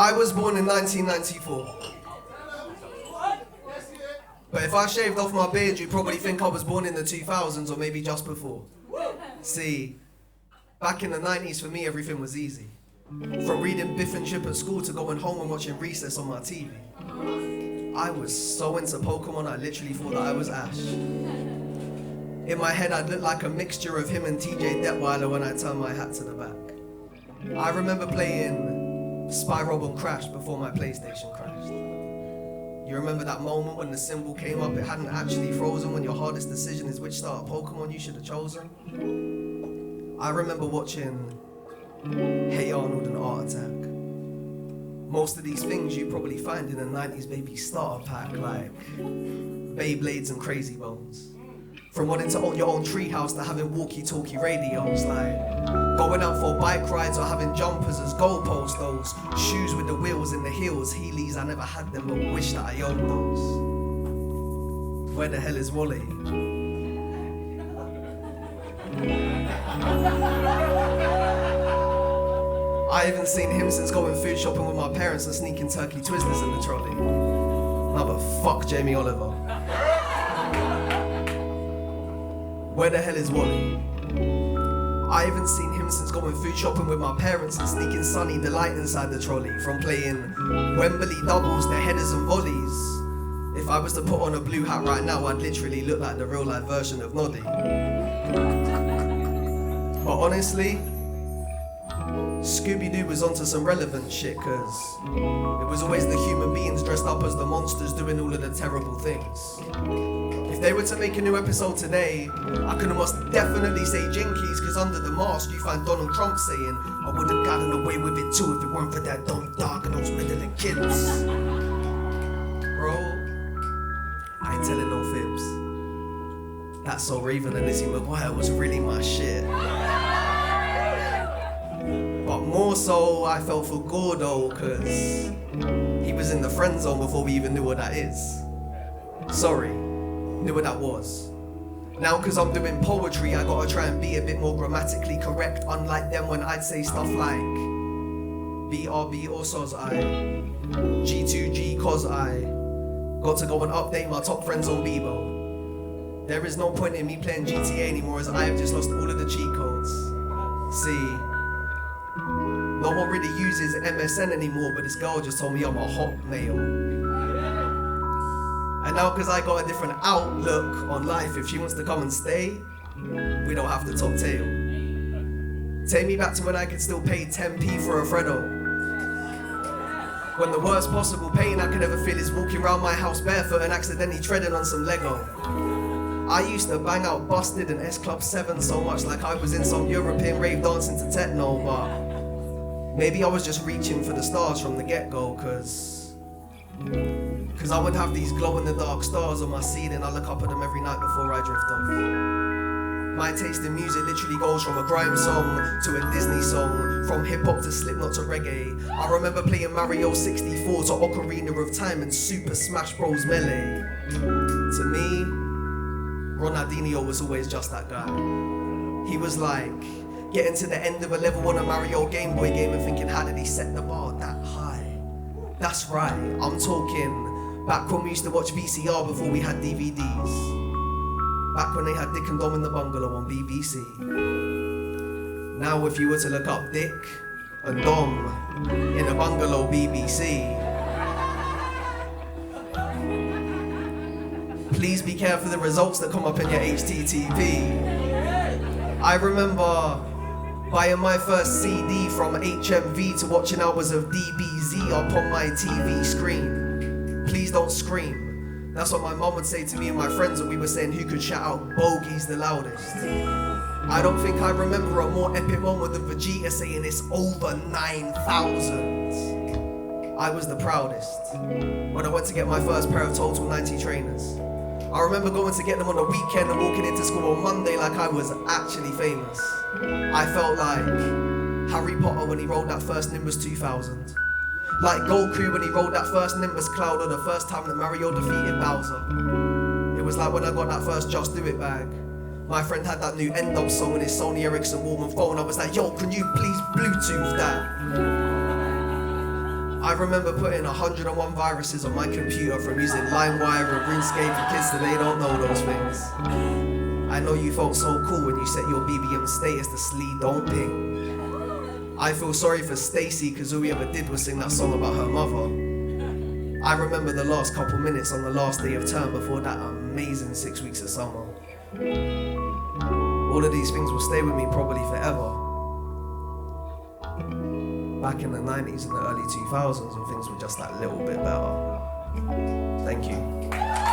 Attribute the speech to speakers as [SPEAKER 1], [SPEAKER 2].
[SPEAKER 1] I was born in 1994. But if I shaved off my beard, you'd probably think I was born in the 2000s or maybe just before. See, back in the 90s for me everything was easy. From reading Biff and Chip at school to going home and watching Recess on my TV. I was so into Pokemon I literally thought that I was Ash. In my head I'd look like a mixture of him and TJ Detweiler when I turned my hat to the back. I remember playing Spyro and Crash before my PlayStation crashed. You remember that moment when the symbol came up, it hadn't actually frozen, when your hardest decision is which starter Pokemon you should have chosen? I remember watching Hey Arnold and Art Attack. Most of these things you probably find in a 90s baby starter pack, like Beyblades and Crazy Bones. From wanting to own your own treehouse to having walkie-talkie radios, like going out for bike rides or having jumpers as goalposts, those shoes with the wheels and the heels, Heelys, I never had them but wish that I owned those. Where the hell is Wally? I haven't seen him since going food shopping with my parents and sneaking turkey Twizzlers in the trolley. No, but fuck Jamie Oliver. Where the hell is Wally? I haven't seen him since going food shopping with my parents and sneaking Sunny Delight inside the trolley. From playing Wembley doubles to headers and volleys. If I was to put on a blue hat right now, I'd literally look like the real life version of Noddy. But honestly, Scooby-Doo was onto some relevant shit, cause it was always the human beings dressed up as the monsters doing all of the terrible things. If they were to make a new episode today, I could most definitely say Jinkies, cause under the mask you find Donald Trump saying, I would have gotten away with it too if it weren't for that dumb dog and those meddling kids. Bro, I ain't telling no fibs. That So Raven and Lizzie McGuire was really my shit. But more so, I felt for Gordo, cause he was in the friend zone before we even knew what that is. Sorry, knew what that was. Now cause I'm doing poetry, I gotta try and be a bit more grammatically correct, unlike them when I'd say stuff like BRB or soz I, G2G cause I got to go and update my top friends on Bebo. There is no point in me playing GTA anymore as I have just lost all of the cheat codes. See, no one really uses MSN anymore, but this girl just told me I'm a hot male. And now cause I got a different outlook on life, if she wants to come and stay, we don't have to talk tail. Take me back to when I could still pay 10p for a Freddo. When the worst possible pain I could ever feel is walking around my house barefoot and accidentally treading on some Lego. I used to bang out Busted and S Club 7 so much like I was in some European rave dancing to techno, but maybe I was just reaching for the stars from the get-go, cause I would have these glow-in-the-dark stars on my ceiling. I look up at them every night before I drift off. My taste in music literally goes from a grime song to a Disney song, from hip-hop to Slipknot to reggae. I remember playing Mario 64 to Ocarina of Time and Super Smash Bros. Melee. To me, Ronaldinho was always just that guy. He was like getting to the end of a level on a Mario Game Boy game and thinking, how did he set the bar that high? That's right, I'm talking back when we used to watch VCR before we had DVDs. Back when they had Dick and Dom in the Bungalow on BBC. Now if you were to look up Dick and Dom in a Bungalow BBC, please be careful of the results that come up in your HTTP. I remember buying my first CD from HMV to watching hours of DBZ up on my TV screen. Please don't scream. That's what my mom would say to me and my friends when we were saying who could shout out bogeys the loudest. I don't think I remember a more epic moment than Vegeta saying it's over 9,000. I was the proudest when I went to get my first pair of Total 90 trainers. I remember going to get them on the weekend and walking into school on Monday like I was actually famous. I felt like Harry Potter when he rolled that first Nimbus 2000. Like Goku when he rolled that first Nimbus Cloud, or the first time that Mario defeated Bowser. It was like when I got that first Just Do It bag. My friend had that new End Up song on his Sony Ericsson Walkman phone. I was like, yo, can you please Bluetooth that? I remember putting 101 viruses on my computer from using LimeWire and RuneScape. For kids today don't know those things. I know you felt so cool when you set your BBM status to sleep, don't ping. I feel sorry for Stacy, cause all we ever did was sing that song about her mother. I remember the last couple minutes on the last day of term before that amazing 6 weeks of summer. All of these things will stay with me probably forever. Back in the 90s and the early 2000s when things were just that little bit better. Thank you.